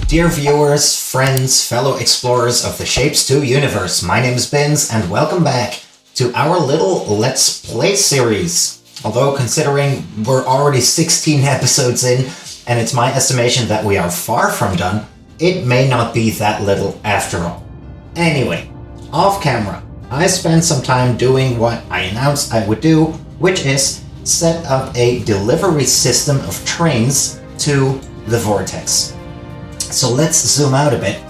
Dear viewers, friends, fellow explorers of the Shapes 2 universe, my name is Bins, and welcome back to our little Let's Play series. Although, considering we're already 16 episodes in, and it's my estimation that we are far from done, it may not be that little after all. Anyway, off camera, I spent some time doing what I announced I would do, which is set up a delivery system of trains to the Vortex. So let's zoom out a bit.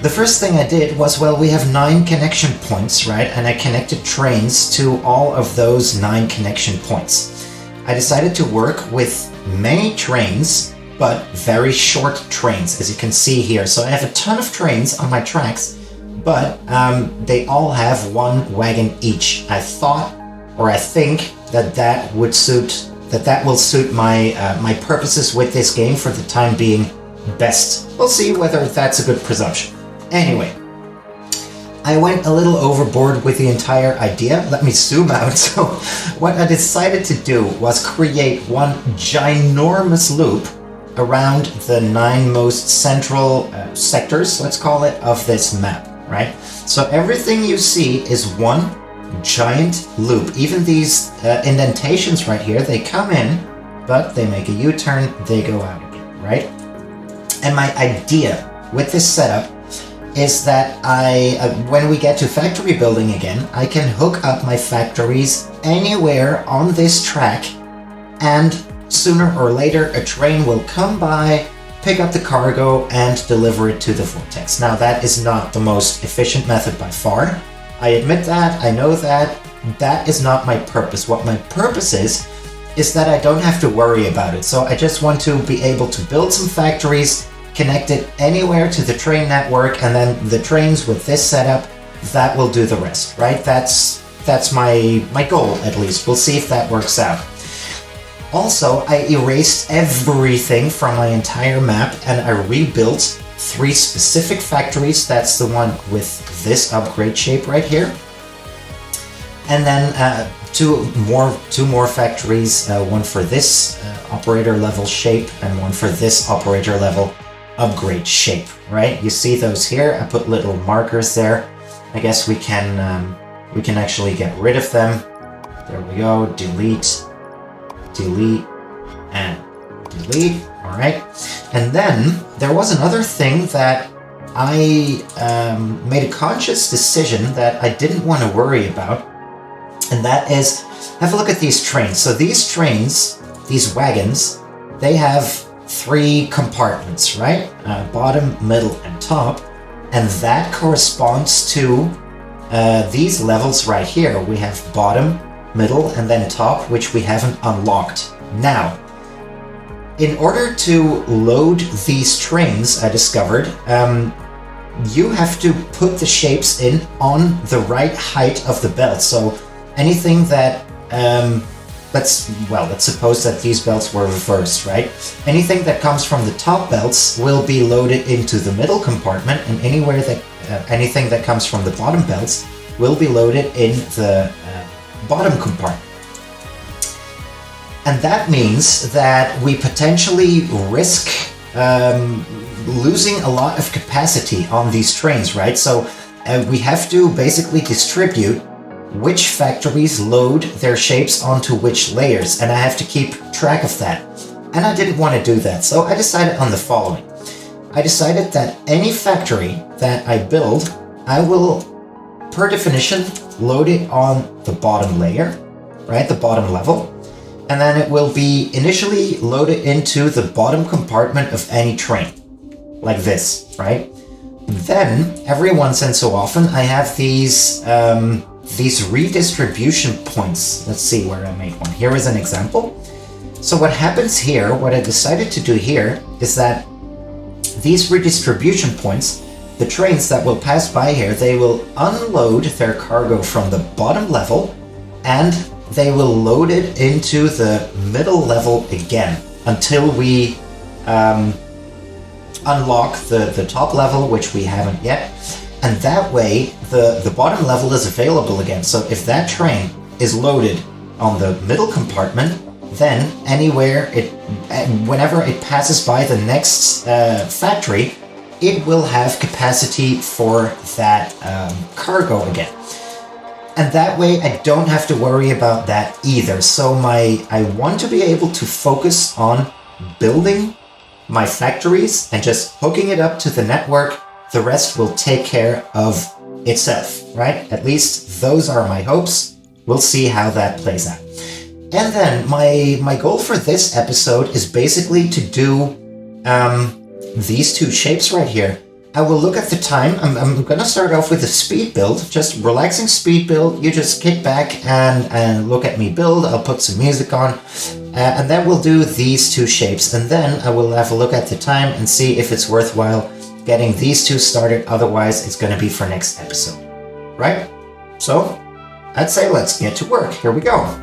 The first thing I did was, well, we have 9 connection points, right? And I connected trains to all of those 9 connection points. I decided to work with many trains, but very short trains, as you can see here. So I have a ton of trains on my tracks, but they all have 1 wagon each. I thought, or I think, that will suit my my purposes with this game for the time being best. We'll see whether that's a good presumption. Anyway, I went a little overboard with the entire idea. Let me zoom out. So what I decided to do was create one ginormous loop around the 9 most central sectors, let's call it, of this map, right? So everything you see is one giant loop. Even these indentations right here, they come in, but they make a U-turn, they go out again, right? And my idea with this setup is that when we get to factory building again, I can hook up my factories anywhere on this track, and sooner or later a train will come by, pick up the cargo, and deliver it to the Vortex. Now, that is not the most efficient method by far. I admit that, I know that. That is not my purpose. What my purpose is that I don't have to worry about it. So I just want to be able to build some factories, connect it anywhere to the train network, and then the trains with this setup, that will do the rest, right? That's my goal, at least. We'll see if that works out. Also, I erased everything from my entire map, and I rebuilt 3 specific factories. That's the one with this upgrade shape right here. And then two more factories, one for this operator level shape and one for this operator level upgrade shape, right? You see those here. I put little markers there. I guess we can actually get rid of them. There we go. Delete, and delete. All right. And then there was another thing that I made a conscious decision that I didn't want to worry about, and that is, have a look at these trains. So these trains, these wagons, they have 3 compartments, right? Bottom, middle, and top. And that corresponds to these levels right here. We have bottom, middle, and then top, which we haven't unlocked. Now, in order to load these trains, I discovered, you have to put the shapes in on the right height of the belt. So anything that, let's suppose that these belts were reversed, right? Anything that comes from the top belts will be loaded into the middle compartment, and anything that comes from the bottom belts will be loaded in the bottom compartment. And that means that we potentially risk losing a lot of capacity on these trains, right? So we have to basically distribute which factories load their shapes onto which layers, and I have to keep track of that. And I didn't want to do that, so I decided on the following. I decided that any factory that I build, I will, per definition, load it on the bottom layer, right, the bottom level, and then it will be initially loaded into the bottom compartment of any train, like this, right? Then, every once and so often, I have these redistribution points. Let's see where I made one. Here is an example. So what happens here, what I decided to do here, is that these redistribution points, the trains that will pass by here, they will unload their cargo from the bottom level, and they will load it into the middle level again until we unlock the top level, which we haven't yet. And that way, the bottom level is available again. So if that train is loaded on the middle compartment, then whenever it passes by the next factory, it will have capacity for that cargo again. And that way I don't have to worry about that either. So I want to be able to focus on building my factories and just hooking it up to the network. The rest will take care of itself, right? At least those are my hopes. We'll see how that plays out. And then my goal for this episode is basically to do these two shapes right here. I will look at the time. I'm going to start off with a speed build, just relaxing speed build. You just kick back and look at me build. I'll put some music on, and then we'll do these two shapes. And then I will have a look at the time and see if it's worthwhile getting these two started. Otherwise, it's going to be for next episode, right? So I'd say let's get to work. Here we go.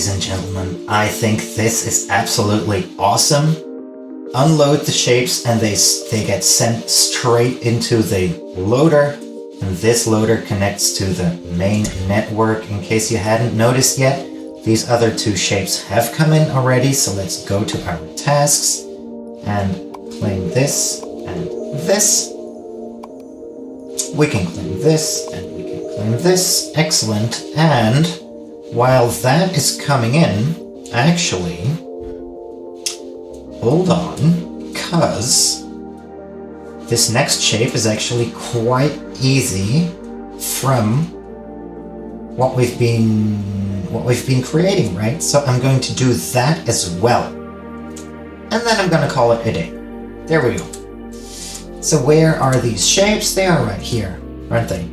ladies and gentlemen. I think this is absolutely awesome. Unload the shapes and they get sent straight into the loader. And this loader connects to the main network. In case you hadn't noticed yet, these other two shapes have come in already. So let's go to our tasks and claim this and this. We can claim this and we can claim this. Excellent. And while that is coming in, actually, hold on, because this next shape is actually quite easy from what we've been creating, right? So I'm going to do that as well. And then I'm going to call it a day. There we go. So where are these shapes? They are right here, aren't they?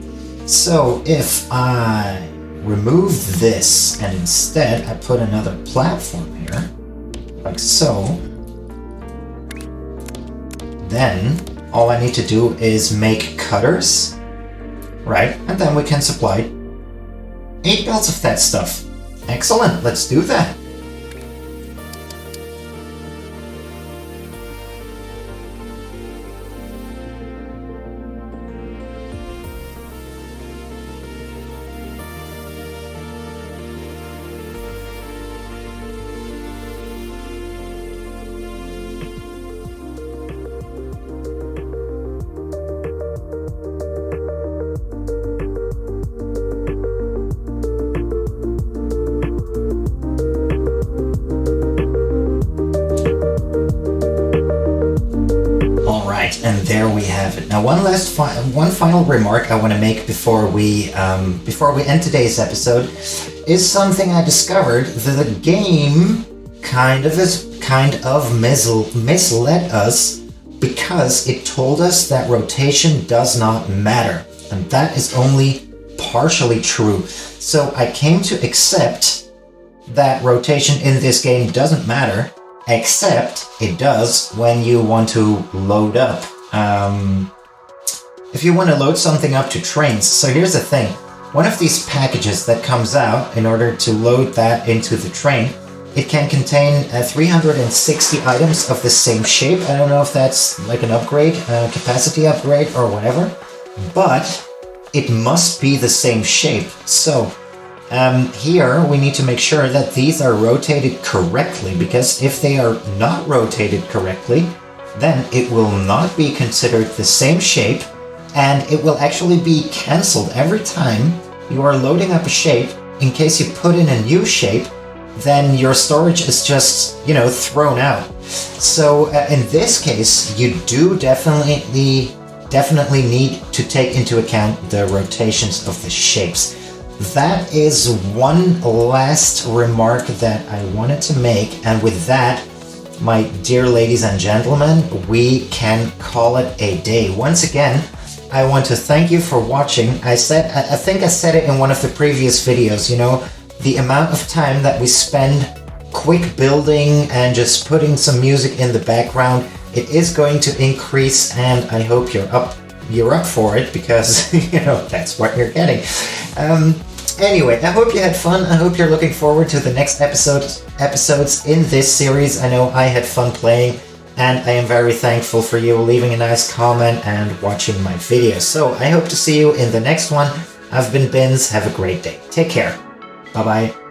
So if I remove this and instead I put another platform here, like so, then all I need to do is make cutters, right? And then we can supply 8 belts of that stuff. Excellent, let's do that. And there we have it. Now, one final remark I want to make before we end today's episode is something I discovered that the game kind of misled us because it told us that rotation does not matter, and that is only partially true. So I came to accept that rotation in this game doesn't matter. Except it does when you want to load up. If you want to load something up to trains. So here's the thing. One of these packages that comes out in order to load that into the train, it can contain 360 items of the same shape. I don't know if that's like an upgrade, capacity upgrade or whatever. But it must be the same shape. So here we need to make sure that these are rotated correctly, because if they are not rotated correctly, then it will not be considered the same shape, and it will actually be cancelled every time you are loading up a shape. In case you put in a new shape, then your storage is just, thrown out. So in this case, you do definitely need to take into account the rotations of the shapes. That is one last remark that I wanted to make, and with that, my dear ladies and gentlemen, we can call it a day. Once again, I want to thank you for watching. I think I said it in one of the previous videos, the amount of time that we spend quick building and just putting some music in the background, it is going to increase, and I hope you're up for it, because that's what you're getting. Anyway, I hope you had fun. I hope you're looking forward to the next episodes in this series. I know I had fun playing, and I am very thankful for you leaving a nice comment and watching my videos. So I hope to see you in the next one. I've been Bins. Have a great day. Take care. Bye-bye.